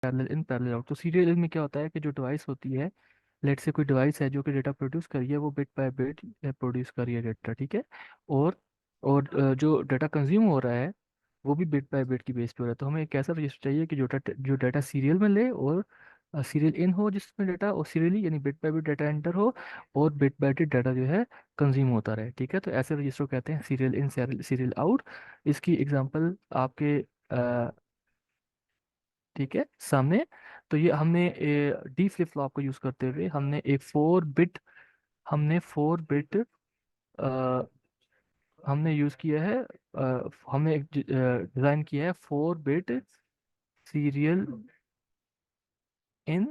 Parallel in parallel out. तो serial in में क्या होता है कि जो डिवाइस होती है, लेट से कोई डिवाइस है जो कि डेटा प्रोड्यूस कर रही है, वो बिट बाय बिट प्रोड्यूस कर रही है डेटा, ठीक है। और जो डेटा कंज्यूम हो रहा है वो भी बिट बाय बिट की बेस पे हो रहा है। तो हमें एक ऐसा रजिस्टर चाहिए कि जो डाटा सीरियल में ले, और सीरियल इन हो जिसमें डाटा, और सीरियली यानी bit by bit data enter हो, और बिट बाय बिट डाटा जो है कंज्यूम होता रहे, ठीक है। तो ऐसे रजिस्टर को कहते हैं सीरियल इन, सीरियल आउट। इसकी एग्जांपल आपके ठीक है सामने। तो ये हमने डी फ्लिप फ्लॉप को यूज करते हुए हमने फोर बिट हमने यूज किया है, हमने एक डिजाइन किया है 4 bit serial in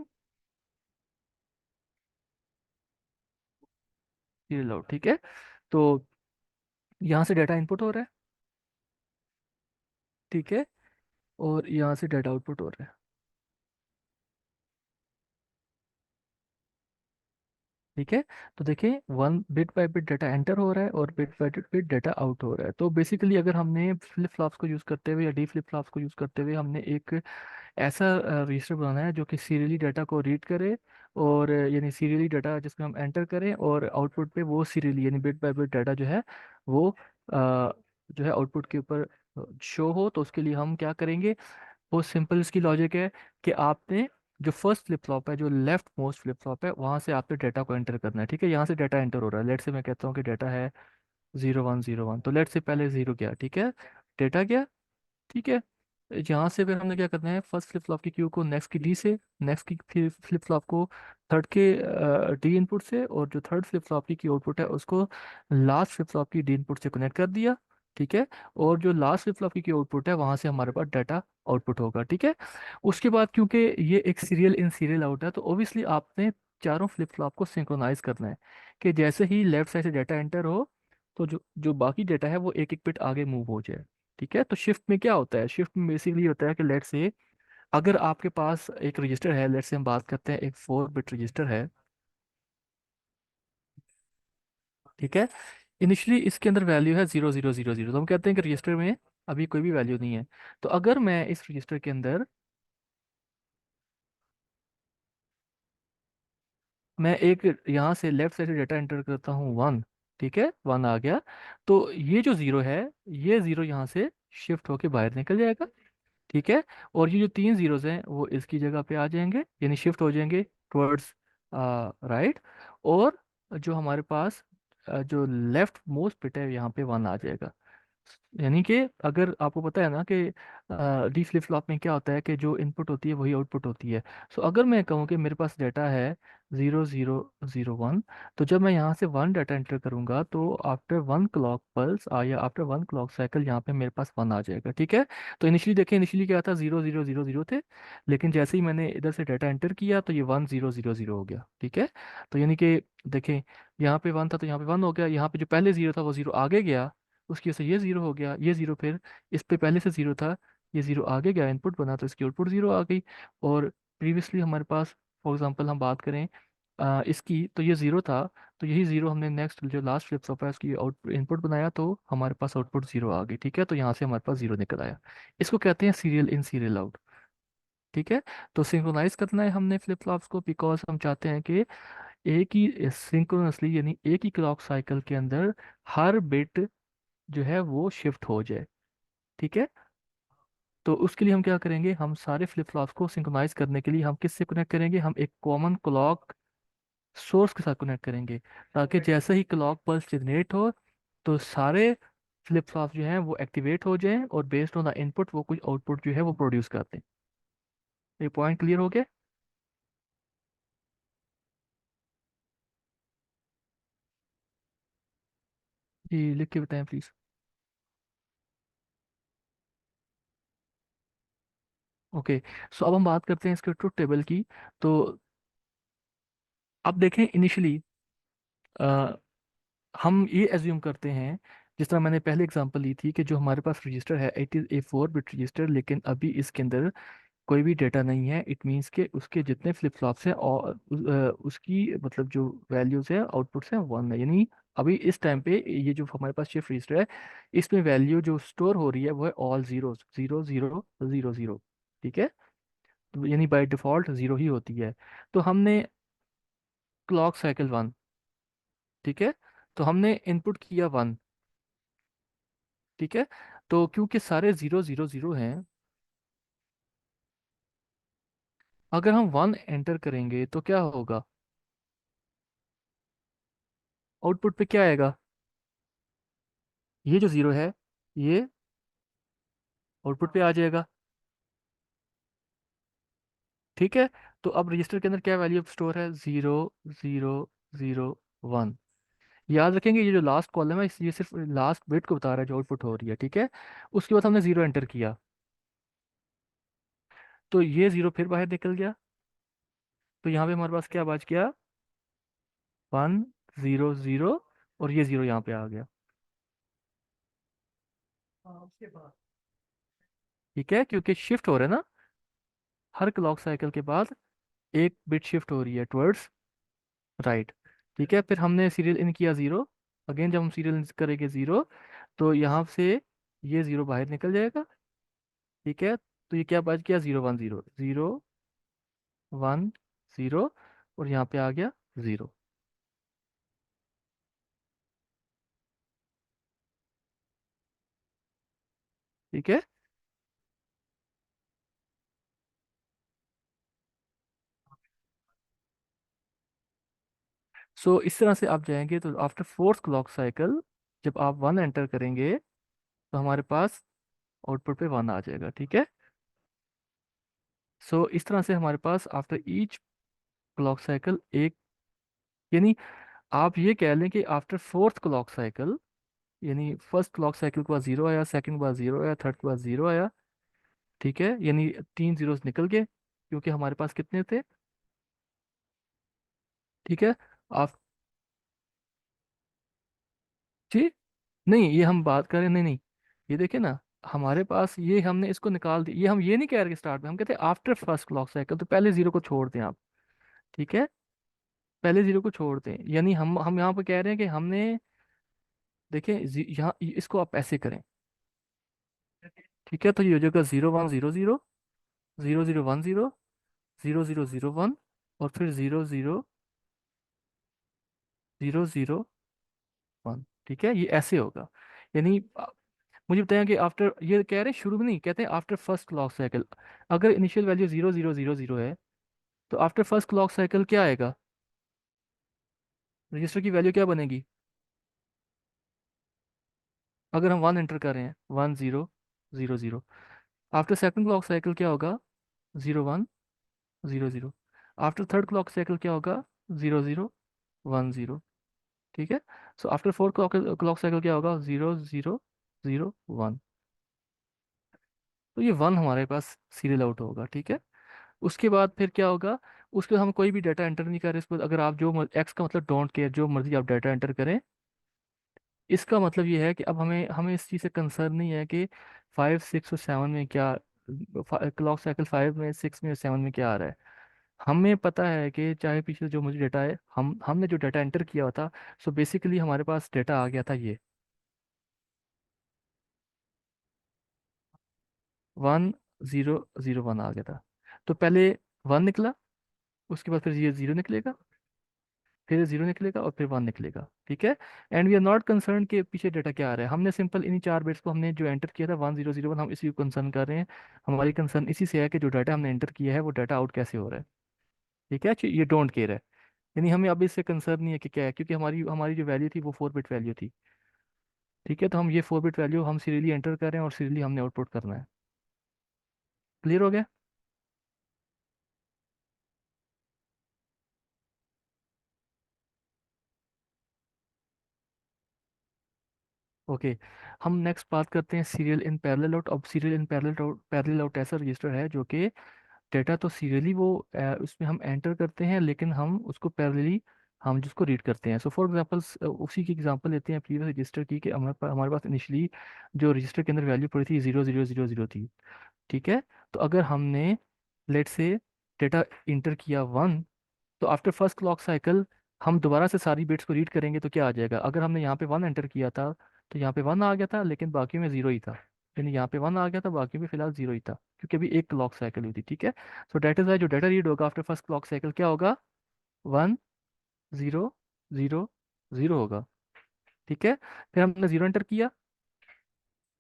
serial out, ठीक है। तो यहाँ से डाटा इनपुट हो रहा है, ठीक है, और यहाँ से डाटा आउटपुट हो रहा है, ठीक है। तो देखिए, one bit by bit data enter हो रहा है और bit by bit data out हो रहा है। तो बेसिकली अगर हमने फ्लिप फ्लॉप्स को यूज़ करते हुए या डी फ्लिप फ्लॉप्स को यूज़ करते हुए हमने एक ऐसा रजिस्टर बनाना है जो कि सीरियली डाटा को रीड करे, और यानी सीरियली डाटा जिसमें हम एंटर करें, और आउटपुट पे वो सीरियली यानी बिट बाय बिट डाटा जो है वो जो है आउटपुट के ऊपर शो हो। तो उसके लिए हम क्या करेंगे, बहुत सिंपल इसकी लॉजिक है कि आपने जो फर्स्ट फ्लिप फ्लॉप है, जो लेफ्ट मोस्ट फ्लिप फ्लॉप है, वहां से आपने डाटा को एंटर करना है, ठीक है। यहाँ से डाटा एंटर हो रहा है, लेट से मैं कहता हूँ कि डाटा है 0101, तो लेट से पहले जीरो गया, ठीक है, डाटा गया, ठीक है। यहाँ से फिर हमने क्या करना है, फर्स्ट फ्लिप फ्लॉप की क्यू को नेक्स्ट की डी से, नेक्स्ट की फिर फ्लिप फ्लॉप को थर्ड के डी इनपुट से, और जो थर्ड फ्लिप फ्लॉप की आउटपुट है उसको लास्ट फ्लिप फ्लॉप की डी इनपुट से कनेक्ट कर दिया, ठीक है। और जो लास्ट फ्लिप फ्लॉप की आउटपुट है वहां से हमारे पास डाटा आउटपुट होगा, ठीक है। उसके बाद क्योंकि ये एक सीरियल इन सीरियल आउट है, तो ओबियसली आपने चारों फ्लिप फ्लॉप को सिंक्रोनाइज करना है, कि जैसे ही लेफ्ट साइड से डाटा एंटर हो, तो जो जो बाकी डाटा है वो एक एक बिट आगे मूव हो जाए, ठीक है। तो शिफ्ट में क्या होता है, शिफ्ट में बेसिकली होता है कि लेट से अगर आपके पास एक रजिस्टर है, लेट से हम बात करते हैं एक 4 बिट रजिस्टर है, ठीक है। इनिशियली इसके अंदर वैल्यू है 0000, तो हम कहते हैं कि रजिस्टर में अभी कोई भी वैल्यू नहीं है। तो अगर मैं इस रजिस्टर के अंदर मैं एक यहाँ से लेफ्ट साइड से डाटा एंटर करता हूँ 1, ठीक है, 1 आ गया, तो ये जो जीरो है, ये जीरो यहाँ से शिफ्ट होके बाहर निकल जाएगा, ठीक है। और ये जो 3 जीरोज हैं वो इसकी जगह पे आ जाएंगे, यानी शिफ्ट हो जाएंगे टुवर्ड्स राइट। और जो हमारे पास जो लेफ्ट मोस्ट बिट है यहाँ पे 1 आ जाएगा। यानी कि अगर आपको पता है ना कि डी फ्लिप फ्लॉप में क्या होता है कि जो इनपुट होती है वही आउटपुट होती है। सो अगर मैं कहूँ कि मेरे पास डाटा है 0001, तो जब मैं यहाँ से 1 डाटा एंटर करूँगा तो आफ्टर 1 क्लॉक पल्स या आफ्टर 1 क्लॉक साइकिल यहाँ पे मेरे पास 1 आ जाएगा, ठीक है। तो इनिशियली देखें, इनिशियली क्या था, 0000 थे, लेकिन जैसे ही मैंने इधर से डाटा एंटर किया तो ये 1000 हो गया, ठीक है। तो यानी कि देखें, यहाँ पे 1 था तो यहाँ पे 1 हो गया, यहाँ पे जो पहले जीरो था वो जीरो आगे गया, उसकी वजह से ये जीरो हो गया, ये जीरो फिर इस पे पहले से जीरो था, ये जीरो आगे गया, इनपुट बना तो इसकी आउटपुट जीरो आ गई। और प्रीवियसली हमारे पास फॉर एग्जांपल हम बात करें इसकी, तो ये जीरो था, तो यही जीरो हमने नेक्स्ट जो लास्ट फ्लिप फ्लॉप है उसकी आउट इनपुट बनाया, तो हमारे पास आउटपुट जीरो आ गई, ठीक है। तो यहाँ से हमारे पास जीरो निकल आया। इसको कहते हैं सीरियल इन सीरियल आउट, ठीक है। तो सिंक्रोनाइज करना है हमने फ्लिप फ्लॉप्स को, बिकॉज हम चाहते हैं कि एक ही सिंक्रोनसली यानी एक ही क्लॉक साइकिल के अंदर हर बिट जो है वो शिफ्ट हो जाए, ठीक है। तो उसके लिए हम क्या करेंगे, हम सारे फ्लिप फ्लॉप्स को सिंक्रोनाइज करने के लिए हम किससे कनेक्ट करेंगे, हम एक कॉमन क्लॉक सोर्स के साथ कनेक्ट करेंगे, ताकि जैसे ही क्लॉक पल्स जनरेट हो तो सारे फ्लिप फ्लॉप जो हैं वो एक्टिवेट हो जाएं, और बेस्ड ऑन द इनपुट वो कुछ आउटपुट जो है वो प्रोड्यूस करते हैं। ये पॉइंट क्लियर हो गया? जी लिख के बताएं प्लीज। ओके, सो अब हम बात करते हैं इसके ट्रुथ टेबल की। तो अब देखें, इनिशियली हम ये एज्यूम करते हैं, जिस तरह मैंने पहले एग्जांपल ली थी, कि जो हमारे पास रजिस्टर है it is a 4 bit register, लेकिन अभी इसके अंदर कोई भी डेटा नहीं है। इट मीन्स के उसके जितने फ्लिप फ्लॉप्स हैं और उसकी मतलब जो वैल्यूज है आउटपुट्स हैं 1 है, यानी अभी इस टाइम पे ये जो हमारे पास शिफ्ट रजिस्टर है, इसमें वैल्यू जो स्टोर हो रही है वो है ऑल जीरो, 0000, ठीक है। यानी बाय डिफ़ॉल्ट ज़ीरो ही होती है। तो हमने क्लॉक साइकिल वन, ठीक है, तो हमने इनपुट किया वन, ठीक है। तो क्योंकि सारे ज़ीरो ज़ीरो ज़ीरो हैं, अगर हम वन एंटर करेंगे तो क्या होगा, आउटपुट पे क्या आएगा, ये जो ज़ीरो है ये आउटपुट पे आ जाएगा, ठीक है। तो अब रजिस्टर के अंदर क्या वैल्यू स्टोर है, ज़ीरो ज़ीरो ज़ीरो वन। याद रखेंगे ये जो लास्ट कॉलम है ये सिर्फ लास्ट बिट को बता रहा है जो आउटपुट हो रही है, ठीक है। उसके बाद हमने ज़ीरो एंटर किया, तो ये ज़ीरो फिर बाहर निकल गया, तो यहाँ पे हमारे पास क्या बच गया, वन ज़ीरो ज़ीरो, और ये ज़ीरो यहाँ पे आ गया, ठीक है, क्योंकि शिफ्ट हो रहा है ना, हर क्लॉक साइकिल के बाद एक बिट शिफ्ट हो रही है टुवर्ड्स राइट, ठीक है। फिर हमने सीरियल इन किया ज़ीरो, अगेन जब हम सीरियल इन करेंगे ज़ीरो, तो यहाँ से ये ज़ीरो बाहर निकल जाएगा, ठीक है। तो ये क्या बच गया, zero one zero zero one zero, और यहाँ पे आ गया ज़ीरो, ठीक है। सो इस तरह से आप जाएंगे तो आफ्टर फोर्थ क्लॉक साइकिल जब आप वन एंटर करेंगे तो हमारे पास आउटपुट पे वन आ जाएगा, ठीक है। सो इस तरह से हमारे पास आफ्टर ईच क्लॉक साइकिल एक, यानी आप ये कह लें कि आफ्टर फोर्थ क्लॉक साइकिल, यानी फर्स्ट क्लॉक साइकिल के बाद जीरो आया, सेकंड के बाद जीरो आया, थर्ड के बाद जीरो आया, ठीक है, यानी तीन जीरोस निकल गए क्योंकि हमारे पास कितने थे, ठीक है। आप जी, नहीं ये हम बात करें, नहीं नहीं, ये देखिए ना, हमारे पास ये हमने इसको निकाल दिया, ये हम ये नहीं कह रहे कि स्टार्ट में, हम कहते हैं आफ्टर फर्स्ट क्लॉक साइकिल, तो पहले जीरो को छोड़ दें आप, ठीक है, पहले जीरो को छोड़ दें, यानी हम यहाँ पे कह रहे हैं कि हमने, देखें यहाँ इसको आप ऐसे करें, ठीक है, तो ये हो जाएगा zero one zero zero, zero zero one zero, zero zero zero one, और फिर zero zero zero zero one, ठीक है, ये ऐसे होगा। यानी मुझे बताया कि आफ्टर, ये कह रहे हैं शुरू में नहीं कहते हैं आफ्टर फर्स्ट क्लॉक साइकिल, अगर initial value zero zero zero zero है तो आफ्टर फर्स्ट क्लॉक साइकिल क्या आएगा, रजिस्टर की वैल्यू क्या बनेगी, अगर हम वन एंटर कर रहे हैं one zero zero zero, after second clock cycle क्या होगा, zero one zero zero, after third clock cycle क्या होगा, जीरो जीरो वन जीरो, ठीक है। So after fourth clock clock cycle क्या होगा, जीरो जीरो जीरो वन, तो ये वन हमारे पास सीरियल आउट होगा, ठीक है। उसके बाद फिर क्या होगा, उसके बाद हम कोई भी डाटा एंटर नहीं कर रहे, इस पर अगर आप जो एक्स का मतलब डोंट केयर, जो मर्जी आप डाटा एंटर करें, इसका मतलब ये है कि अब हमें हमें इस चीज़ से कंसर्न नहीं है कि फाइव सिक्स और सेवन में क्या, क्लॉक साइकिल फाइव में सिक्स में सेवन में क्या आ रहा है, हमें पता है कि चाहे पीछे जो मुझे डाटा है, हमने जो डाटा एंटर किया हुआ था, सो बेसिकली हमारे पास डाटा आ गया था ये वन ज़ीरो ज़ीरो वन आ गया था, तो पहले वन निकला, उसके बाद फिर ये ज़ीरो निकलेगा, फिर जीरो निकलेगा, और फिर वन निकलेगा, ठीक है। And we are not concern के पीछे डाटा क्या आ रहा है, हमने सिंपल इन्हीं चार बिट्स को हमने जो एंटर किया था वन जीरो जीरो वन, हम इसी को कंसर्न कर रहे हैं, हमारी कंसर्न इसी से है कि जो डाटा हमने एंटर किया है वो डाटा आउट कैसे हो रहा है, ठीक है, ये डोंट केयर है, यानी हमें अब इससे कंसर्न नहीं है कि क्या है, क्योंकि हमारी हमारी जो वैल्यू थी वो फोर बिट वैल्यू थी, ठीक है। तो हम ये फोर बिट वैल्यू हम सीरियली एंटर कर रहे हैं और सीरियली हमने आउटपुट करना है, क्लियर हो गया। ओके, हम नेक्स्ट बात करते हैं सीरियल इन पैरेलल आउट। अब सीरियल इन पैरेलल आउट ऐसा रजिस्टर है जो कि डेटा तो सीरियली वो उसमें हम एंटर करते हैं, लेकिन हम उसको पैरेलली हम जिसको रीड करते हैं। सो फॉर एग्जांपल उसी की एग्जांपल लेते हैं प्रीवियस रजिस्टर की, कि हमारे पास इनिशियली जो रजिस्टर के अंदर वैल्यू पड़ी थी जीरो जीरो जीरो जीरो थी, ठीक है। तो अगर हमने लेट से डेटा इंटर किया वन, तो आफ्टर फर्स्ट क्लॉक साइकिल हम दोबारा से सारी बिट्स को रीड करेंगे तो क्या आ जाएगा, अगर हमने यहाँ पे वन एंटर किया था तो यहाँ पे वन आ गया था, लेकिन बाकी में ज़ीरो ही था, यानी यहाँ पे 1 आ गया था, बाकी भी फिलहाल 0 ही था, क्योंकि अभी एक क्लॉक साइकिल हुई थी, ठीक है। सो डेट इज वाई जो डाटा रीड होगा आफ्टर फर्स्ट क्लॉक साइकिल क्या होगा, 1 0 0 0 होगा, ठीक है। फिर हमने 0 एंटर किया,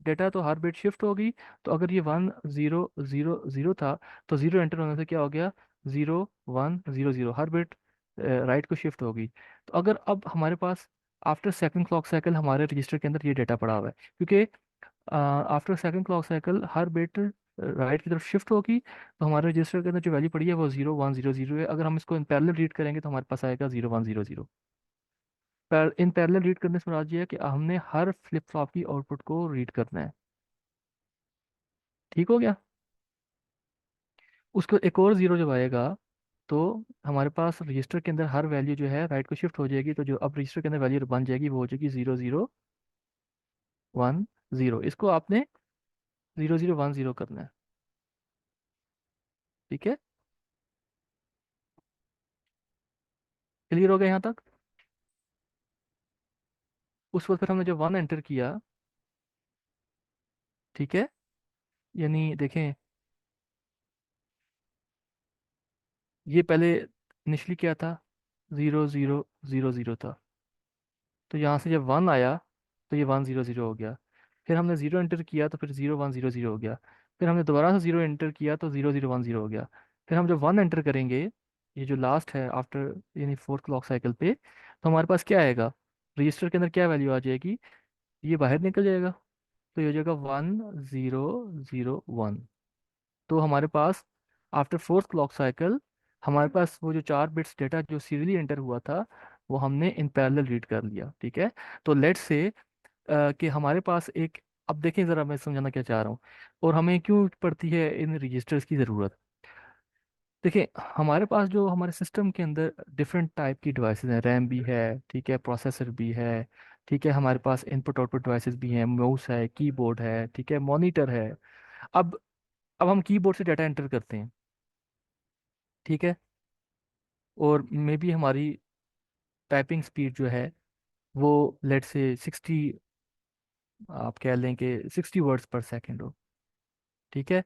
डेटा तो हर बिट शिफ्ट हो गई। तो अगर ये 1 0 0 0 था, तो 0 एंटर होने से क्या हो गया, 0 1 0 0, हर बिट राइट को शिफ्ट हो गई। तो अगर अब हमारे पास आफ्टर सेकंड क्लॉक साइकिल हमारे रजिस्टर के अंदर ये डेटा पड़ा हुआ है, क्योंकि आफ्टर सेकंड क्लॉक साइकिल हर बिट राइट की तरफ शिफ्ट होगी, तो हमारे रजिस्टर के अंदर जो वैल्यू पड़ी है वो 0 1 0 0 है। अगर हम इसको इन पैरेलल रीड करेंगे तो हमारे पास आएगा 0 1 0 0। इन पैरेलल रीड करने से मुराद ये है कि हमने हर फ्लिप फ्लॉप की आउटपुट को रीड करना है, ठीक हो गया। उसको एक और जीरो जब आएगा, तो हमारे पास रजिस्टर के अंदर हर वैल्यू जो है राइट को शिफ्ट हो जाएगी, तो जो अब रजिस्टर के अंदर वैल्यू बन जाएगी वो हो जाएगी 0 0 1 0। इसको आपने 0 0 1 0 करना है, ठीक है। क्लियर हो गया यहाँ तक। उस वक्त फिर हमने जो 1 एंटर किया, ठीक है, यानी देखें ये पहले इनिशली क्या था, 0 0 0 0 था। तो यहाँ से जब 1 आया तो ये 1 0 0 हो गया। फिर हमने 0 एंटर किया तो फिर 0 1 0 0 हो गया। फिर हमने दोबारा से 0 एंटर किया तो 0 0 1 0 हो गया। फिर हम जब 1 एंटर करेंगे, ये जो लास्ट है आफ्टर यानी फोर्थ क्लॉक साइकिल पे, तो हमारे पास क्या आएगा, रजिस्टर के अंदर क्या वैल्यू आ जाएगी, ये बाहर निकल जाएगा। तो ये हो जाएगा 1 0 0 1। तो हमारे पास आफ्टर फोर्थ क्लॉक साइकिल हमारे पास वो जो 4 बिट्स डेटा जो सीरियली एंटर हुआ था वो हमने इन पैरेलल रीड कर लिया, ठीक है। तो लेट्स से कि हमारे पास एक, अब देखें ज़रा मैं समझाना क्या चाह रहा हूँ और हमें क्यों पड़ती है इन रजिस्टर्स की ज़रूरत। देखिए हमारे पास जो हमारे सिस्टम के अंदर डिफरेंट टाइप की डिवाइसेस हैं, रैम भी है, ठीक है, प्रोसेसर भी है, ठीक है, हमारे पास इनपुट आउटपुट डिवाइसेस भी हैं, माउस है, कीबोर्ड है, ठीक है, मॉनिटर है। अब हम कीबोर्ड से डाटा एंटर करते हैं, ठीक है, और मे बी हमारी टाइपिंग स्पीड जो है वो लेट से 60, आप कह लें कि 60 वर्ड्स पर सेकेंड हो, ठीक है।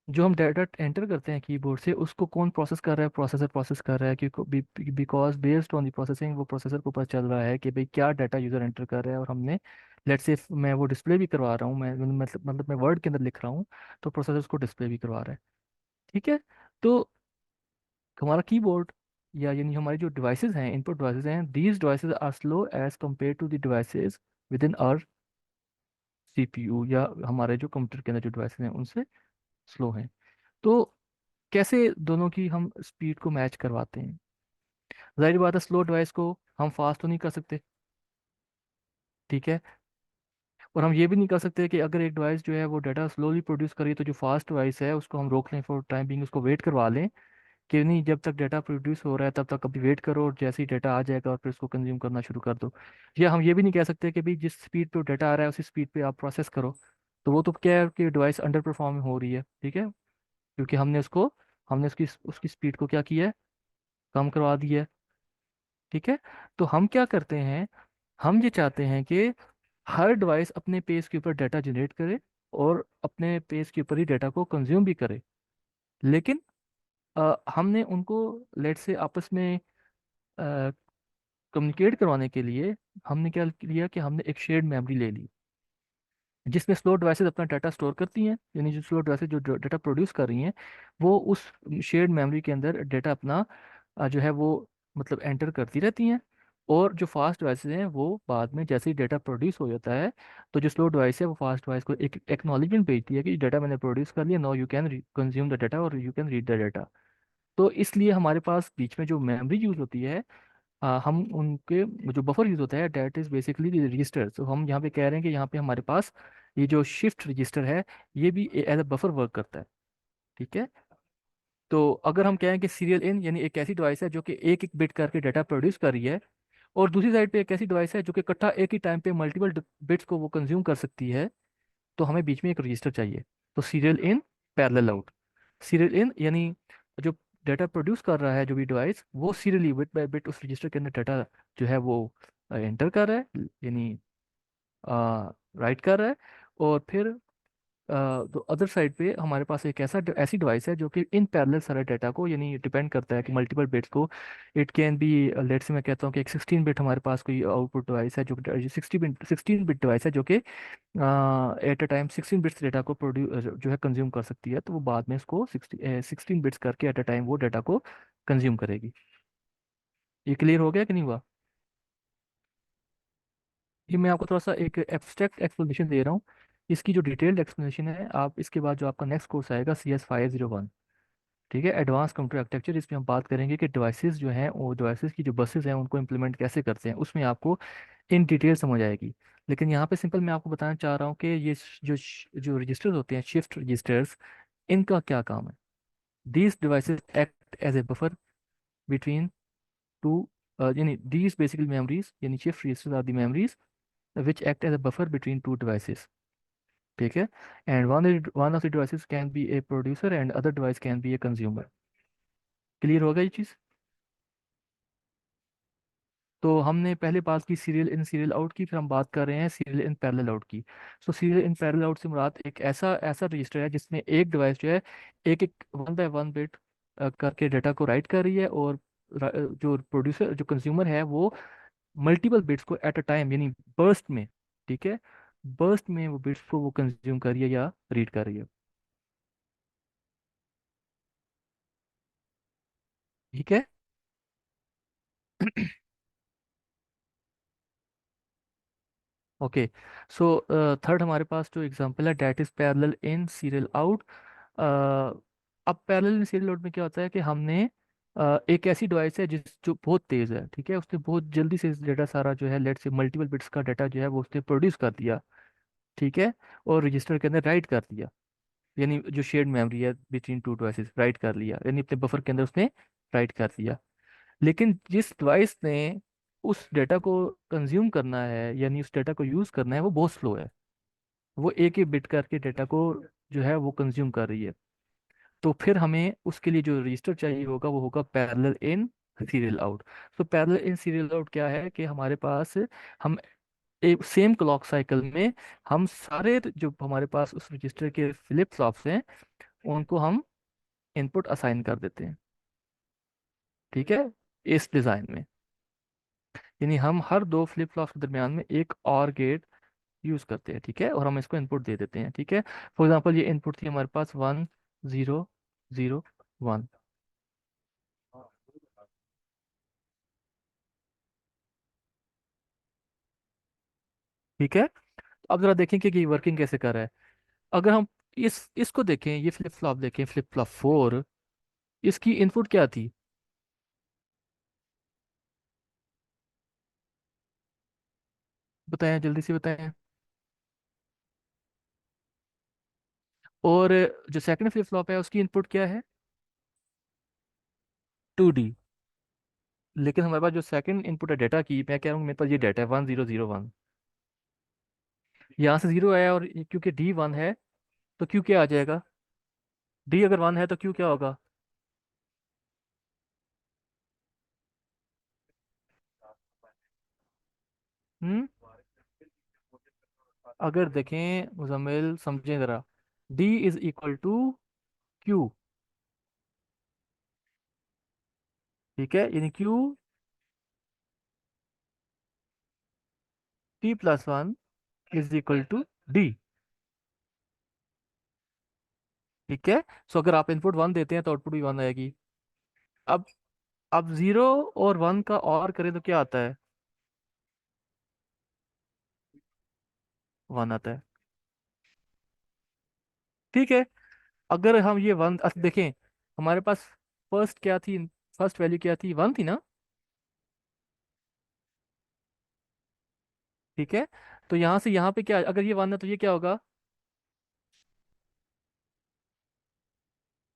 जो हम डाटा एंटर करते हैं कीबोर्ड से उसको कौन प्रोसेस कर रहा है, प्रोसेसर प्रोसेस कर रहा है, क्योंकि because based on the processing वो प्रोसेसर को पता चल रहा है कि भाई क्या डाटा यूज़र एंटर कर रहा है। और हमने लेट्स से मैं वो डिस्प्ले भी करवा रहा हूँ, मैं मतलब मैं वर्ड के अंदर लिख रहा हूँ, तो प्रोसेसर उसको डिस्प्ले भी करवा रहा है, ठीक है। तो हमारा कीबोर्ड या यानी हमारी जो डिवाइसेस हैं, इनपुट डिवाइसेस हैं, these devices are slow as compare to the devices within our CPU, या हमारे जो कंप्यूटर के अंदर जो डिवाइसेस हैं उनसे स्लो हैं। तो कैसे दोनों की हम स्पीड को मैच करवाते हैं। जाहिर बात है स्लो डिवाइस को हम फास्ट तो नहीं कर सकते, ठीक है। और हम ये भी नहीं कर सकते कि अगर एक डिवाइस जो है वो डाटा स्लोली प्रोड्यूस करी तो जो फास्ट डिवाइस है उसको हम रोक लें, फॉर टाइम बिंग उसको वेट करवा लें कि नहीं जब तक डाटा प्रोड्यूस हो रहा है तब तक अभी वेट करो, और जैसे ही डाटा आ जाएगा और फिर उसको कंज्यूम करना शुरू कर दो। या हम ये भी नहीं कह सकते कि भाई जिस स्पीड पे डाटा आ रहा है उसी स्पीड पे आप प्रोसेस करो। तो वो तो क्या है कि डिवाइस अंडर परफॉर्म हो रही है, ठीक है, क्योंकि हमने उसकी उसकी स्पीड को क्या किया है, कम करवा दिया है, ठीक है। तो हम क्या करते हैं, हम ये चाहते हैं कि हर डिवाइस अपने पेज के ऊपर डाटा जनरेट करे और अपने पेज के ऊपर ही डाटा को कंज्यूम भी करे। लेकिन हमने उनको लेट से आपस में कम्युनिकेट करवाने के लिए हमने क्या किया कि हमने एक शेयर्ड मेमोरी ले ली, जिसमें स्लो डिवाइसेस अपना डाटा स्टोर करती हैं, यानी जो स्लो डिवाइसेस जो डाटा प्रोड्यूस कर रही हैं वो उस शेयर्ड मेमोरी के अंदर डाटा अपना जो है वो मतलब एंटर करती रहती हैं। और जो फास्ट डिवाइसेस हैं वो बाद में जैसे ही डाटा प्रोड्यूस हो जाता है, तो जो स्लो डिवाइस है वो फास्ट डिवाइस को एक एक्नॉलेजमेंट भेजती है कि डाटा मैंने प्रोड्यूस कर लिया, now you can consume the data और you can read the data. तो इसलिए हमारे पास बीच में जो मेमोरी यूज होती है, हम उनके जो बफर यूज होता है डेट इज बेसिकली रजिस्टर। तो हम यहाँ पे कह रहे हैं कि यहाँ पे हमारे पास ये जो शिफ्ट रजिस्टर है ये भी एज अ बफर वर्क करता है, ठीक है। तो अगर हम कहें कि सीरियल इन यानी एक ऐसी डिवाइस है जो कि एक एक बिट करके डाटा प्रोड्यूस कर रही है, और दूसरी साइड पे एक ऐसी डिवाइस है जो कि इकट्ठा एक ही टाइम पे मल्टीपल बिट्स को वो कंज्यूम कर सकती है, तो हमें बीच में एक रजिस्टर चाहिए। तो serial in, parallel out. Serial in यानी जो डाटा प्रोड्यूस कर रहा है जो भी डिवाइस वो सीरियली बिट बाय बिट उस रजिस्टर के अंदर डाटा जो है वो एंटर कर रहा है, यानी राइट कर रहा है। और फिर तो अदर साइड पे हमारे पास एक ऐसी डिवाइस है जो कि इन पैरेलल सारे डाटा को, यानी डिपेंड करता है कि मल्टीपल बिट्स को, इट कैन बी, लेट से मैं कहता हूँ कि एक 16 बिट हमारे पास कोई आउटपुट डिवाइस है, जो 16 बिट डिवाइस है, जो कि at a time 16 bits data को प्रोड्यूस जो है कंज्यूम कर सकती है, तो वो बाद में इसको 16 बिट्स करके एट अ टाइम वो डाटा को कंज्यूम करेगी। ये क्लियर हो गया कि नहीं हुआ? ये मैं आपको थोड़ा सा एक एब्स्ट्रैक्ट एक्सप्लेनेशन दे रहा हूँ। इसकी जो डिटेल्ड एक्सप्लेनेशन है, आप इसके बाद जो आपका नेक्स्ट कोर्स आएगा CS 501, ठीक है, एडवांस कंप्यूटर आर्किटेक्चर, इसमें हम बात करेंगे कि डिवाइसेस जो हैं, वो डिवाइसेस की जो बसेस हैं उनको इम्प्लीमेंट कैसे करते हैं, उसमें आपको इन डिटेल समझ आएगी। लेकिन यहाँ पे सिंपल मैं आपको बताना चाह रहा हूँ कि ये जो रजिस्टर्स होते हैं, शिफ्ट रजिस्टर्स, इनका क्या काम है। These devices act as a buffer between two, यानी दीज बेसिकली मेमोरीज, यानी shift registers are the memories which act as a buffer between two devices, ठीक है, and one of the devices can be a producer and other device can be a consumer। Clear होगा ये चीज़? तो हमने पहले बात की सीरियल इन सीरियल आउट की, फिर हम बात कर रहे हैं सीरियल इन पैरेलल आउट की। सो सीरियल इन पैरेलल आउट से मुराद एक ऐसा ऐसा रजिस्टर है जिसमें एक डिवाइस जो है एक एक 1 बाय 1 बिट करके डाटा को राइट कर रही है, और जो प्रोड्यूसर, जो कंज्यूमर है, वो मल्टीपल बिट्स को एट अ टाइम, यानी बर्स्ट में, ठीक है, बर्स्ट में वो बिट्स को वो कंज्यूम कर रही है या रीड कर रही है। ठीक है। ओके। सो थर्ड हमारे पास जो एग्जांपल है, that is parallel in serial out. अब पैरेलल इन सीरियल आउट में क्या होता है कि हमने एक ऐसी डिवाइस है जो बहुत तेज़ है, ठीक है, उसने बहुत जल्दी से डाटा सारा जो है, लेट से मल्टीपल बिट्स का डाटा जो है वो उसने प्रोड्यूस कर दिया, ठीक है, और रजिस्टर के अंदर राइट कर दिया, यानी जो शेयर्ड मेमोरी है बिटवीन टू डिवाइसेस, राइट कर लिया, यानी अपने बफर के अंदर उसने राइट कर दिया। लेकिन जिस डिवाइस ने उस डेटा को कंज्यूम करना है, यानी उस डेटा को यूज़ करना है, वो बहुत स्लो है, वो एक ही बिट करके डेटा को जो है वो कंज्यूम कर रही है। तो फिर हमें उसके लिए जो रजिस्टर चाहिए होगा वो होगा पैरेलल इन सीरियल आउट। तो पैरेलल इन सीरियल आउट क्या है कि हमारे पास, हम एक सेम क्लॉक साइकिल में, हम सारे जो हमारे पास उस रजिस्टर के फ्लिप फ्लॉप्स हैं, उनको हम इनपुट असाइन कर देते हैं, ठीक है, इस डिज़ाइन में। यानी हम हर दो फ्लिप फ्लॉप्स के दरमियान में एक और गेट यूज़ करते हैं, ठीक है, और हम इसको इनपुट दे देते हैं, ठीक है। फॉर एग्जांपल ये इनपुट थी हमारे पास 1 0 0 1, ठीक है। अब जरा देखें कि ये वर्किंग कैसे कर रहा है। अगर हम इसको देखें, ये फ्लिप फ्लॉप देखें, फ्लिप फ्लॉप 4, इसकी इनपुट क्या थी? बताएं, जल्दी से बताएं। और जो सेकंड फ्लिप फ्लॉप है उसकी इनपुट क्या है? 2D। लेकिन हमारे पास जो सेकंड इनपुट है डाटा की, मैं कह रहा हूँ मेरे पास ये डाटा है 1 0 0 1, यहाँ से जीरो आया, और क्योंकि D 1 है तो क्यू क्या आ जाएगा? डी अगर 1 है तो क्यू क्या होगा? हम्म। अगर देखें मुजम्मिल, समझें ज़रा, D = Q, ठीक है, यानी QT+1 = D, ठीक है। सो अगर आप इनपुट 1 देते हैं तो आउटपुट भी 1 आएगी। अब अब 0 और 1 का और करें तो क्या आता है? 1 आता है, ठीक है। अगर हम ये 1, अच्छा देखें, हमारे पास फर्स्ट क्या थी, फर्स्ट वैल्यू क्या थी? 1 थी ना, ठीक है। तो यहाँ से यहाँ पे क्या, अगर ये 1 है तो ये क्या होगा?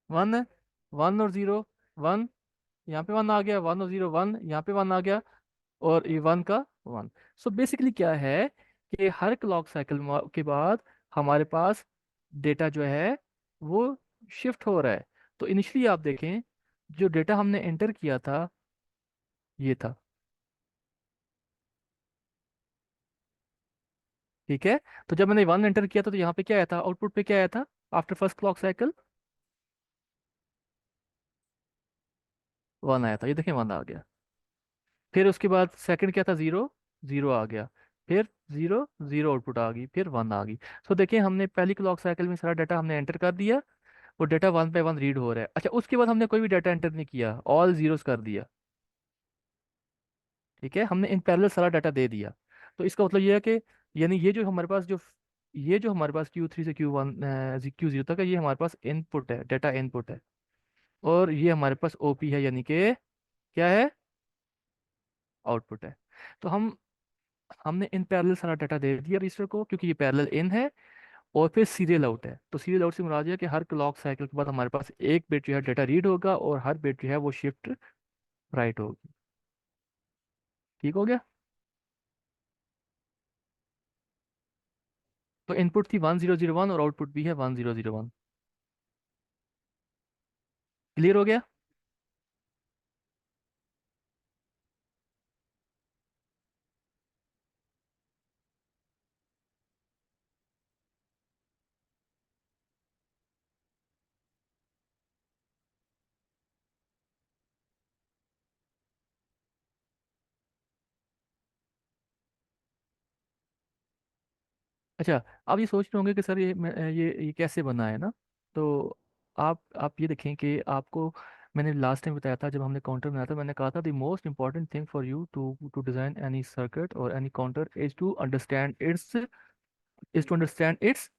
1 है, 1 और 0 1, यहाँ पे 1 आ गया, 1 और 0 1, यहाँ पे 1 आ गया, और ये 1 का 1। सो बेसिकली क्या है कि हर क्लॉक साइकिल के बाद हमारे पास डेटा जो है वो शिफ्ट हो रहा है। तो इनिशियली आप देखें, जो डेटा हमने एंटर किया था ये था, ठीक है। तो जब मैंने 1 एंटर किया था तो यहाँ पे क्या आया था, आउटपुट पे क्या आया था आफ्टर फर्स्ट क्लॉक साइकिल? 1 आया था, ये देखें 1 आ गया। फिर उसके बाद सेकंड क्या था, 0, 0 आ गया। फिर 0, 0 आउटपुट आ गई, फिर 1 आ गई। सो देखिए हमने पहली क्लॉक साइकिल में सारा डाटा हमने एंटर कर दिया, वो डाटा 1 बाय 1 रीड हो रहा है। अच्छा, उसके बाद हमने कोई भी डाटा एंटर नहीं किया, ऑल जीरोस कर दिया। ठीक है, हमने इन पैरेलल सारा डाटा दे दिया। तो इसका मतलब ये है कि यानी ये जो हमारे पास Q3 से Q1 Q0 तक है, ये हमारे पास इनपुट है, डाटा इनपुट है। और ये हमारे पास OP है, यानी कि क्या है, आउटपुट है। तो हमने इन पैरेलल सारा डाटा दे दिया रजिस्टर को, क्योंकि ये पैरेलल इन है। और फिर सीरियल आउट है, तो सीरियल आउट से मुराद ये है कि हर क्लॉक साइकिल के बाद हमारे पास एक बिट जो है डाटा रीड होगा, और हर बिट जो है वो शिफ्ट राइट होगी। ठीक हो गया। तो इनपुट थी 1001 और आउटपुट भी है 1001। क्लियर हो गया। अच्छा, आप ये सोच रहे होंगे कि सर ये कैसे बना है ना। तो आप ये देखें कि आपको मैंने लास्ट टाइम बताया था, जब हमने काउंटर बनाया था, मैंने कहा था the most important thing for you to to design any circuit और any counter is to understand its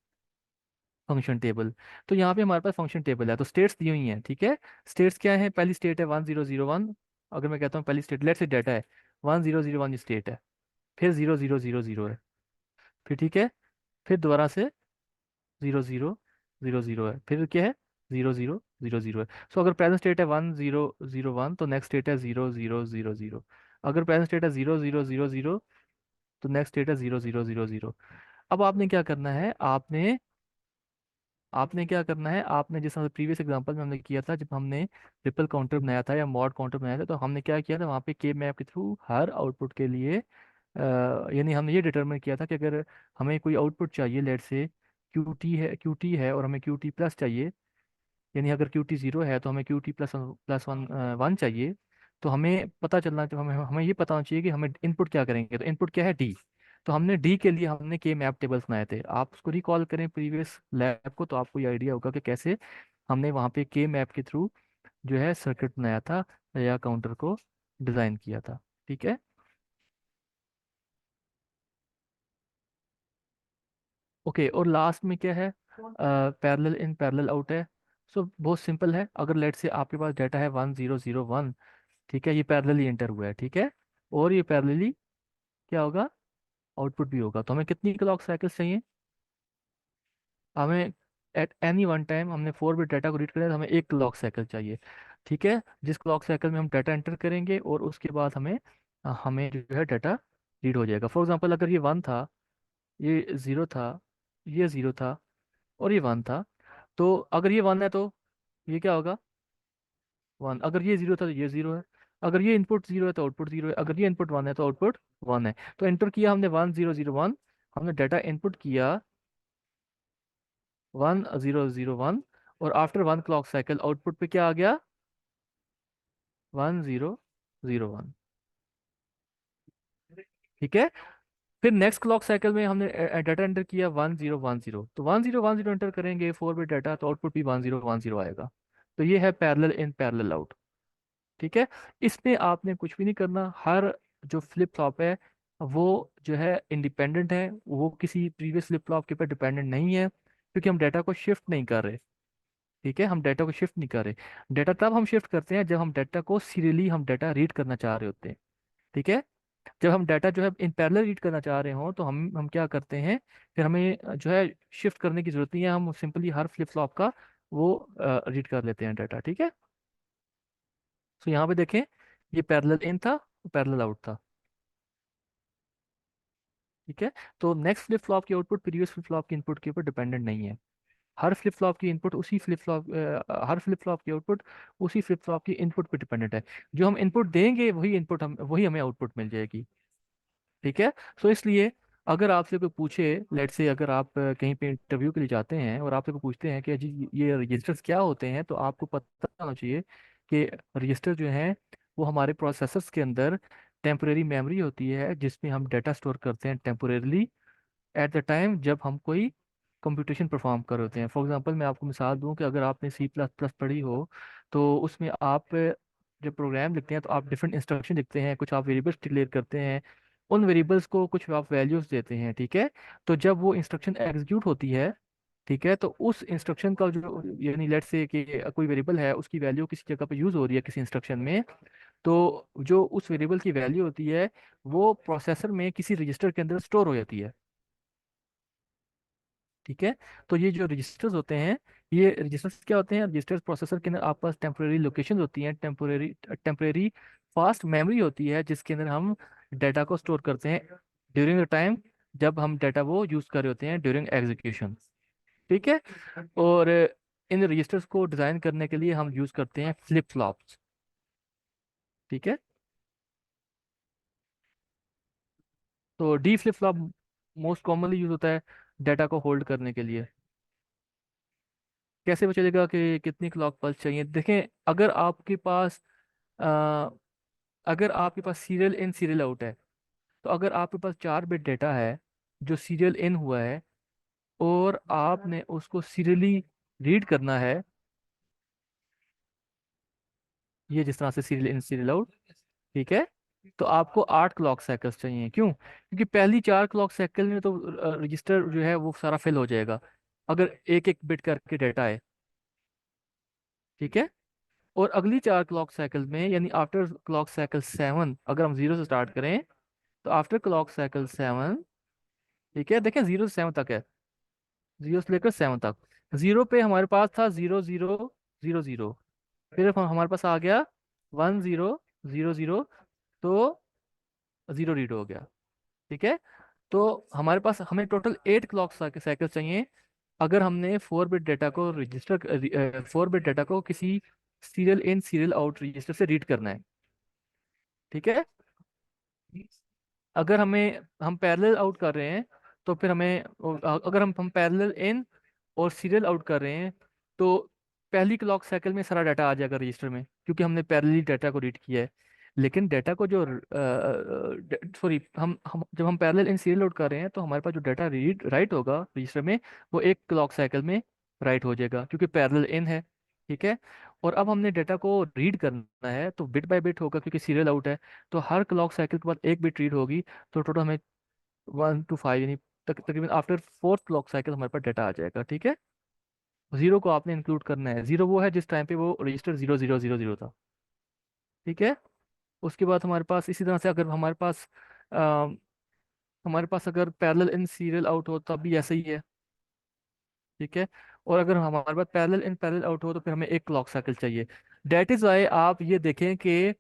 function table. तो यहाँ पे हमारे पास फंक्शन टेबल है, तो स्टेट्स दी हुई हैं। ठीक है, स्टेट्स क्या है, पहली स्टेट है 1001। अगर मैं कहता हूँ पहली स्टेट, लेट्स से डाटा है 1001, ये स्टेट है। फिर 0000 है। फिर ठीक है, फिर दोबारा से 0000 है। फिर क्या है, 0000 है। सो अगर प्रेजेंट स्टेट है 1001, तो नेक्स्ट स्टेट है 0000। अगर प्रेजेंट स्टेट है 0000, तो नेक्स्ट स्टेट है 0000। अब आपने क्या करना है, आपने जैसे प्रीवियस एग्जांपल में हमने किया था, जब हमने ट्रिपल काउंटर बनाया था या मॉड काउंटर बनाया था, तो हमने क्या किया था वहाँ पे के मैप के थ्रू हर आउटपुट के लिए यानी हमने ये डिटरमाइन किया था कि अगर हमें कोई आउटपुट चाहिए, लेट से क्यू टी है और हमें QT+ चाहिए, यानी अगर QT 0 है तो हमें QT+1 चाहिए। तो हमें पता चलना, तो हमें हमें ये पता होना चाहिए कि हमें इनपुट क्या करेंगे, तो इनपुट क्या है, डी। तो हमने डी के लिए हमने के मैप टेबल्स बनाए थे। आप उसको रिकॉल करें प्रीवियस लैब को, तो आपको ये आइडिया होगा कि कैसे हमने वहाँ पे के मैप के थ्रू जो है सर्किट बनाया था या काउंटर को डिज़ाइन किया था। ठीक है। ओके, और लास्ट में क्या है, पैरेलल इन पैरेलल आउट है। सो बहुत सिंपल है, अगर लेट से आपके पास डाटा है 1001, ठीक है, ये पैरेलली एंटर हुआ है, ठीक है, और ये पैरेलली क्या होगा, आउटपुट भी होगा। तो हमें कितनी क्लॉक साइकिल्स चाहिए, हमें एट एनी वन टाइम हमने 4 बिट डाटा को रीड करना है, तो हमें एक क्लॉक साइकिल चाहिए। ठीक है, जिस क्लॉक साइकिल में हम डाटा एंटर करेंगे और उसके बाद हमें जो है डाटा रीड हो जाएगा। फॉर एग्जांपल अगर ये 1 था, ये 0 था, ये 0 था, और ये 1 था। तो अगर ये 1 है तो ये क्या होगा, 1। अगर ये 0 था तो ये 0 है। अगर ये इनपुट 0 है तो आउटपुट 0 है। अगर ये इनपुट 1 है तो आउटपुट 1 है। तो एंटर किया हमने 1001, हमने डाटा इनपुट किया 1001, और आफ्टर 1 क्लॉक साइकिल आउटपुट पे क्या आ गया, 1001। ठीक है, फिर नेक्स्ट क्लॉक साइकिल में हमने डाटा एंटर किया 1010, तो 1010 एंटर करेंगे 4 बिट डाटा, तो आउटपुट भी 1010 आएगा। तो ये है पैरेलल इन पैरेलल आउट। ठीक है, इसमें आपने कुछ भी नहीं करना, हर जो फ्लिप फ्लॉप है वो जो है इंडिपेंडेंट है, वो किसी प्रीवियस फ्लिप फ्लॉप के ऊपर डिपेंडेंट नहीं है, क्योंकि हम डाटा को शिफ्ट नहीं कर रहे। ठीक है, हम डाटा को शिफ्ट नहीं कर रहे। डाटा तब हम शिफ्ट करते हैं जब हम डाटा को सीरियली हम डाटा रीड करना चाह रहे होते हैं। ठीक है, जब हम डाटा जो है इन पैरेलल रीड करना चाह रहे हो, तो हम क्या करते हैं, फिर हमें जो है शिफ्ट करने की जरूरत नहीं है, हम सिंपली हर फ्लिप फ्लॉप का वो रीड कर लेते हैं डाटा। ठीक है, तो यहाँ पे देखें, ये पैरेलल इन था, पैरेलल आउट था। ठीक है, तो नेक्स्ट फ्लिप फ्लॉप की आउटपुट प्रीवियस फ्लिप फ्लॉप की इनपुट के ऊपर डिपेंडेंट नहीं है। हर फ्लिप फ्लॉप की इनपुट उसी फ्लिप फ्लॉप हर फ्लिप फ्लॉप की आउटपुट उसी फ्लिप फ्लॉप की इनपुट पे डिपेंडेंट है। जो हम इनपुट देंगे वही हमें आउटपुट मिल जाएगी। ठीक है, सो इसलिए अगर आपसे कोई पूछे, लेट से अगर आप कहीं पे इंटरव्यू के लिए जाते हैं और आपसे कोई पूछते हैं कि जी ये रजिस्टर्स क्या होते हैं, तो आपको पता होना चाहिए कि रजिस्टर जो हैं वो हमारे प्रोसेसर्स के अंदर टेम्परेरी मेमोरी होती है, जिसमें हम डाटा स्टोर करते हैं टेम्पोरेरली एट द टाइम जब हम कोई कंप्यूटेशन परफॉर्म कर रहे होते हैं। फॉर एग्जांपल मैं आपको मिसाल दूं कि अगर आपने सी प्लस प्लस पढ़ी हो, तो उसमें आप जब प्रोग्राम लिखते हैं तो आप डिफरेंट इंस्ट्रक्शन लिखते हैं, कुछ आप वेरिएबल्स डिक्लेयर करते हैं, उन वेरिएबल्स को कुछ आप वैल्यूज देते हैं, ठीक है। तो जब वो इंस्ट्रक्शन एग्जीक्यूट होती है, ठीक है, तो उस इंस्ट्रक्शन का जो यानी लेट्स से कि कोई वेरिएबल है उसकी वैल्यू किसी जगह पे यूज हो रही है किसी इंस्ट्रक्शन में, तो जो उस वेरिएबल की वैल्यू होती है वो प्रोसेसर में किसी रजिस्टर के अंदर स्टोर हो जाती है, ठीक है। तो ये जो रजिस्टर्स होते हैं, ये रजिस्टर्स क्या होते हैं? रजिस्टर्स प्रोसेसर के अंदर आपके पास टेम्पोरेरी लोकेशन होती हैं, टेम्पोरेरी टेम्पोरेरी फास्ट मेमोरी होती है, जिसके अंदर हम डाटा को स्टोर करते हैं ड्यूरिंग द टाइम जब हम डाटा वो यूज कर रहे होते हैं ड्यूरिंग एग्जीक्यूशन, ठीक है। और इन रजिस्टर्स को डिजाइन करने के लिए हम यूज करते हैं फ्लिप फ्लॉप्स, ठीक है। तो D flip flop most commonly use होता है डाटा को होल्ड करने के लिए। कैसे पता चलेगा कि कितनी क्लॉक पल्स चाहिए? देखें, अगर आपके पास अ, अगर आपके पास सीरियल इन सीरियल आउट है, तो अगर आपके पास 4 बिट डेटा है जो सीरियल इन हुआ है और आपने उसको सीरियली रीड करना है, ये जिस तरह से सीरियल इन सीरियल आउट, ठीक है, तो आपको 8 क्लॉक साइकिल्स चाहिए। क्यों? क्योंकि पहली 4 क्लॉक साइकिल में तो रजिस्टर जो है वो सारा फिल हो जाएगा, अगर एक एक बिट करके डेटा है, ठीक है। और अगली 4 क्लॉक साइकिल में यानी आफ्टर क्लॉक साइकिल 7, अगर हम 0 से स्टार्ट करें, तो आफ्टर क्लॉक साइकिल 7, ठीक है, देखें 0 से 7 तक है, 0 से लेकर 7 तक। 0 पे हमारे पास था 0 0 0 0, फिर हमारे पास आ गया 1 0 0 0, तो 0 रीड हो गया, ठीक है। तो हमारे पास हमें टोटल 8 क्लॉक साइकिल चाहिए अगर हमने 4 बिट डेटा को रजिस्टर 4 बिट डेटा को किसी serial in serial out register से रीड करना है, ठीक है। अगर हम पैरेलल आउट कर रहे हैं, तो फिर हमें अगर हम पैरेलल इन और सीरियल आउट कर रहे हैं, तो पहली क्लॉक साइकिल में सारा डाटा आ जाएगा रजिस्टर में, क्योंकि हमने पैरेलली डाटा को रीड किया है। लेकिन डाटा को जो सॉरी, हम जब हम पैरेलल इन सीरियल आउट कर रहे हैं, तो हमारे पास जो डाटा रीड राइट होगा रजिस्टर में, वो एक क्लॉक साइकिल में राइट हो जाएगा, क्योंकि पैरेलल इन है, ठीक है। और अब हमने डाटा को रीड करना है तो बिट बाय बिट होगा, क्योंकि सीरियल आउट है। तो हर क्लॉक साइकिल के बाद एक बिट रीड होगी, तो टोटल हमें 1 to 5 यानी तकरीबन आफ्टर 4th क्लॉक साइकिल हमारे पास डाटा आ जाएगा, ठीक है। 0 को आपने इंक्लूड करना है, 0 वो है जिस टाइम पे वो रजिस्टर 0000 था, ठीक है। उसके बाद हमारे पास इसी तरह से अगर अ, हमारे पास अगर पैरेलल इन सीरियल आउट हो तब भी ऐसा ही है, ठीक है। और अगर हमारे पास पैरेलल इन पैरेलल आउट हो तो फिर हमें एक क्लॉक साइकिल चाहिए। डेट इज वाई आप ये देखें कि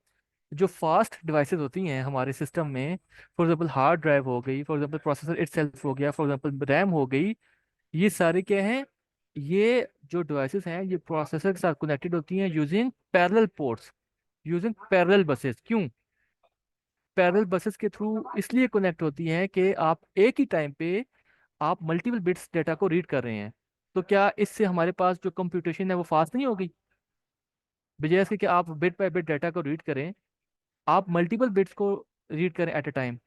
जो फास्ट डिवाइसेस होती हैं हमारे सिस्टम में, फॉर एग्जांपल हार्ड ड्राइव हो गई, फॉर एग्जांपल प्रोसेसर इटसेल्फ हो गया, फॉर एग्जांपल रैम हो गई, ये सारे क्या हैं? ये जो डिवाइसेस हैं ये प्रोसेसर के साथ कनेक्टेड होती हैं using parallel ports, using parallel buses. क्यों पैरेलल बसेस के थ्रू? इसलिए कनेक्ट होती हैं कि आप एक ही टाइम पे आप मल्टीपल बिट्स डेटा को रीड कर रहे हैं। तो क्या इससे हमारे पास जो कंप्यूटेशन है वो फास्ट नहीं होगी? बजाय इसके कि आप बिट बाय बिट डाटा को रीड करें, आप मल्टीपल बिट्स को रीड करें एट अ टाइम,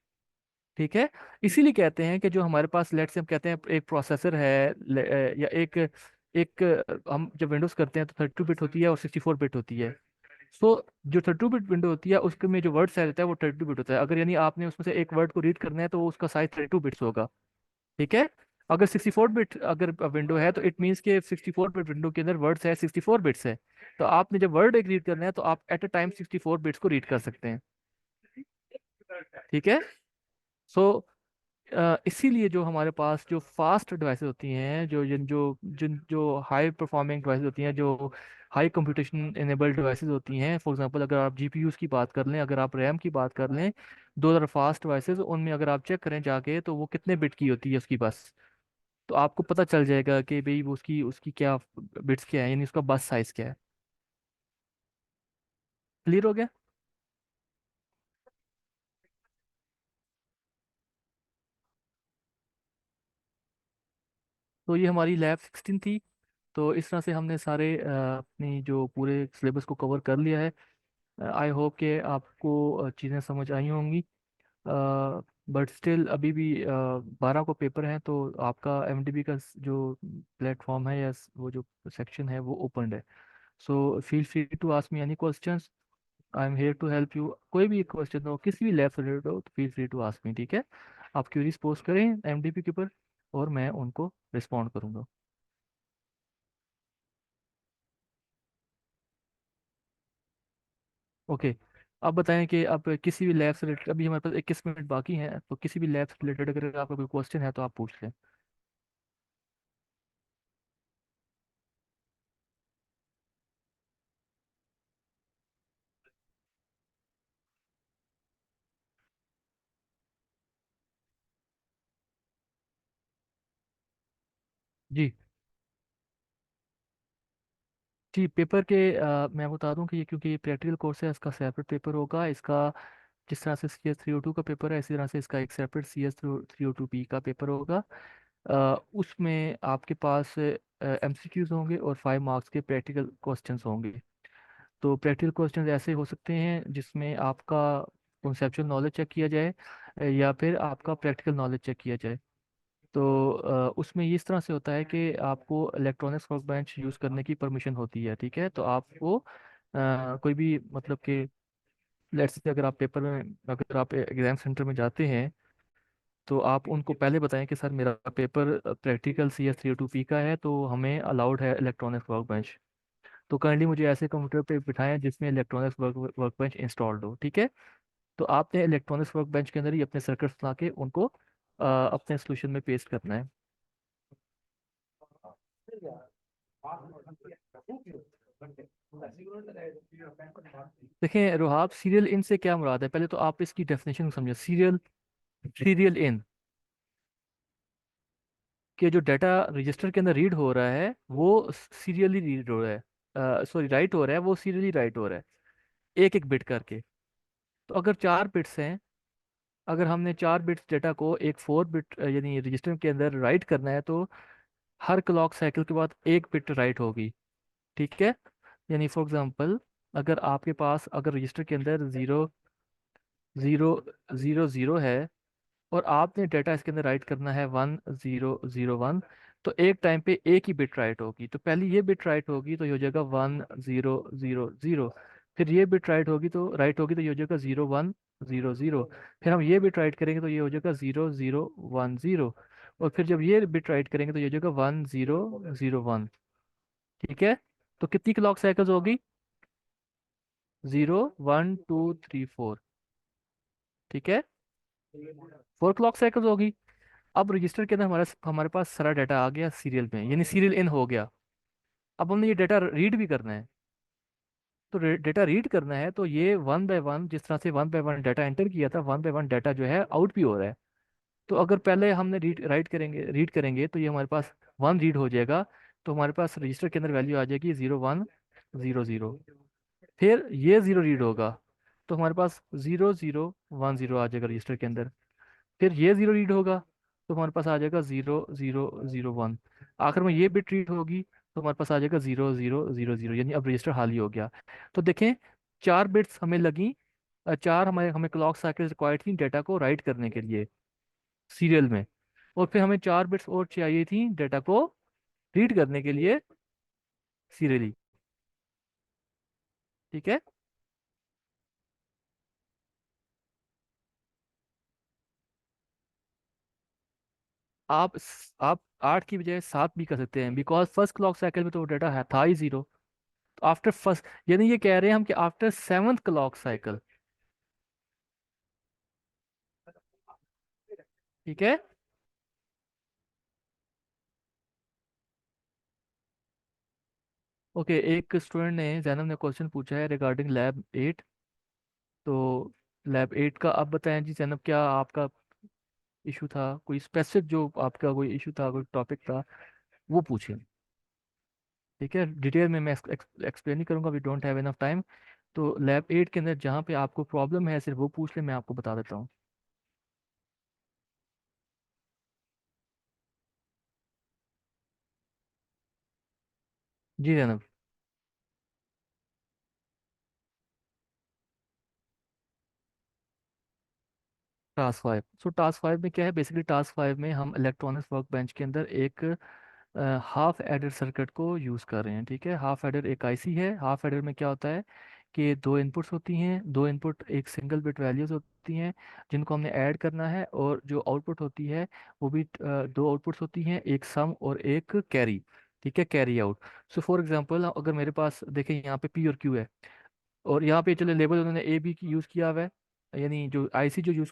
ठीक है। इसीलिए कहते हैं कि जो हमारे पास लेट्स से हम कहते हैं एक प्रोसेसर है या एक एक हम जब विंडोज करते हैं तो 32 बिट होती है और 64 बिट होती है। सो जो 32 बिट विंडो होती है उसके में जो वर्ड साइज होता है वो 32 बिट होता है। अगर यानी आपने उसमें से एक वर्ड को रीड करना है तो उसका साइज 32 बिट्स होगा, ठीक है। अगर 64 बिट अगर विंडो है तो इट मीन्स के 64 बिट विंडो के अंदर वर्ड्स है 64 बिट्स है। तो आपने जब वर्ड एक रीड करना है तो आप एट अ टाइम 64 बिट्स को रीड कर सकते हैं, ठीक है। सो इसीलिए जो हमारे पास जो फास्ट डिवाइसेस होती हैं, जो हाई परफॉर्मिंग डिवाइसेस होती हैं, जो हाई कंप्यूटेशन इनेबल्ड डिवाइसेस होती हैं, फॉर एग्जांपल अगर आप जीपीयूज की बात कर लें, अगर आप रैम की बात कर लें, दो आर फास्ट डिवाइसेस, उनमें अगर आप चेक करें जाके तो वो कितने बिट की होती है उसकी बस, तो आपको पता चल जाएगा कि भाई वो उसकी उसकी क्या बिट्स क्या है, यानी उसका बस साइज क्या है। क्लियर हो गया? तो ये हमारी लैब 16 थी। तो इस तरह से हमने सारे अपनी जो पूरे सिलेबस को कवर कर लिया है। आई होप कि आपको चीज़ें समझ आई होंगी। बट स्टिल अभी भी 12 को पेपर हैं, तो आपका एमडीबी का जो प्लेटफॉर्म है या वो जो सेक्शन है वो ओपन है। So feel free to ask me any questions. I am here to help you. कोई भी क्वेश्चन हो, किसी भी लैब से रिलेटेड हो, तो feel free to ask me, ठीक है। आप क्यूरीज पोस्ट करें एमडीबी के ऊपर और मैं उनको रिस्पॉन्ड करूंगा। ओके। आप बताएं कि आप किसी भी लैब से रिलेटेड, अभी हमारे पास 21 मिनट बाकी हैं, तो किसी भी लैब से रिलेटेड अगर आपका कोई क्वेश्चन है तो आप पूछ लें। जी जी। पेपर के मैं बता दूं कि ये, क्योंकि ये प्रैक्टिकल कोर्स है, इसका सेपरेट पेपर होगा। इसका जिस तरह से CS302 का पेपर है, इसी तरह से इसका एक सेपरेट CS302B का पेपर होगा। उसमें आपके पास MCQs होंगे और 5 मार्क्स के प्रैक्टिकल क्वेश्चंस होंगे। तो प्रैक्टिकल क्वेश्चंस ऐसे हो सकते हैं जिसमें आपका कॉन्सेप्चुअल नॉलेज चेक किया जाए, या फिर आपका प्रैक्टिकल नॉलेज चेक किया जाए। तो उसमें ये इस तरह से होता है कि आपको इलेक्ट्रॉनिक्स वर्क बेंच यूज़ करने की परमिशन होती है, ठीक है। तो आपको कोई भी मतलब कि लेट्स से अगर आप पेपर में, अगर आप एग्जाम सेंटर में जाते हैं, तो आप उनको पहले बताएं कि सर मेरा पेपर प्रैक्टिकल CS302P का है, तो हमें अलाउड है इलेक्ट्रॉनिक्स वर्क बेंच। तो काइंडली मुझे ऐसे कंप्यूटर पे बिठाएं जिसमें इलेक्ट्रॉनिक्स वर्क बेंच इंस्टॉल्ड हो, ठीक है। तो आपने इलेक्ट्रॉनिक्स वर्क बेंच के अंदर ही अपने सर्किट्स बना के उनको अपने सोल्यूशन में पेस्ट करना है। देखें रोहाब, सीरियल इन से क्या मुराद है, पहले तो आप इसकी डेफिनेशन समझे। सीरियल सीरियल इन के जो डाटा रजिस्टर के अंदर रीड हो रहा है वो सीरियली रीड हो रहा है, सॉरी राइट हो रहा है, वो सीरियली राइट हो रहा है, एक एक बिट करके। तो अगर 4 बिट्स हैं, अगर हमने 4 बिट्स डाटा को एक 4 बिट यानी रजिस्टर के अंदर राइट करना है, तो हर क्लॉक साइकिल के बाद एक बिट राइट होगी, ठीक है। यानी फॉर एग्जांपल, अगर आपके पास अगर रजिस्टर के अंदर 0 0 0 0 है और आपने डाटा इसके अंदर राइट करना है 1001, तो एक टाइम पे एक ही बिट राइट होगी। तो पहले ये बिट राइट होगी तो ये हो जाएगा 1000। फिर ये बिट राइट होगी तो ये हो जाएगा 0100। फिर हम ये बिट राइट करेंगे तो ये हो जाएगा 0010। और फिर जब ये बिट राइट करेंगे तो ये हो जाएगा 1001, ठीक है। तो कितनी क्लॉक साइकिल्स होगी? 0 1 2 3 4, ठीक है। 4 क्लॉक साइकिल्स होगी। अब रजिस्टर के अंदर हमारे हमारे पास सारा डाटा आ गया सीरियल में, यानी सीरियल इन हो गया। अब हमने ये डाटा रीड भी करना है। तो डाटा रीड करना है तो ये वन बाय वन, जिस तरह से one by one data enter किया था, वन बाय वन डाटा जो है आउट भी हो रहा है। तो अगर पहले हमने रीड करेंगे तो ये हमारे पास 1 रीड हो जाएगा। तो हमारे पास रजिस्टर के अंदर वैल्यू आ जाएगी 0100। फिर ये 0 रीड होगा तो हमारे पास 0010 आ जाएगा रजिस्टर के अंदर। फिर ये 0 रीड होगा तो हमारे पास आ जाएगा 0001। आखिर में ये बिट रीड होगी तो हमारे पास आ जाएगा 0000, यानी अब रजिस्टर खाली हो गया। तो देखें, 4 बिट्स हमें लगी, चार हमें हमें क्लॉक साइकिल रिक्वायर्ड थी डाटा को राइट करने के लिए सीरियल में। और फिर हमें 4 बिट्स और चाहिए थी डाटा को रीड करने के लिए सीरियली, ठीक है। आप 8 की बजाय 7 भी कर सकते हैं, बिकॉज फर्स्ट क्लॉक साइकिल में तो डाटा है था ही 0। तो आफ्टर फर्स्ट, यानी ये कह रहे हैं हम कि आफ्टर 7th क्लॉक साइकिल, ठीक है। ओके, एक स्टूडेंट ने, जैनब ने क्वेश्चन पूछा है रिगार्डिंग लैब 8। तो लैब 8 का आप बताएं जी जैनब, क्या आपका इशू था, कोई स्पेसिफिक जो आपका कोई इशू था, कोई टॉपिक था, वो पूछें, ठीक है। डिटेल में मैं एक्सप्लेन नहीं करूंगा, we don't have enough time. तो लैब 8 के अंदर जहाँ पे आपको प्रॉब्लम है सिर्फ वो पूछ ले, मैं आपको बता देता हूँ। जी जनाब। टास्क फाइव, सो टास्क फाइव में क्या है, बेसिकली टास्क फाइव में हम इलेक्ट्रॉनिक्स वर्क बेंच के अंदर एक हाफ एडर सर्किट को यूज़ कर रहे हैं। ठीक है, हाफ एडर एक आईसी है। हाफ एडर में क्या होता है कि दो इनपुट्स होती हैं, दो इनपुट एक सिंगल बिट वैल्यूज होती हैं जिनको हमने ऐड करना है, और जो आउटपुट होती है वो भी दो आउटपुट्स होती हैं, एक सम और एक कैरी। ठीक है, carry out. So for example अगर मेरे पास देखें यहाँ पे पी और क्यू है, और यहाँ पे चलो लेबल उन्होंने ए बी की यूज़ किया हुआ है, यानी जो आईसी जो यूज़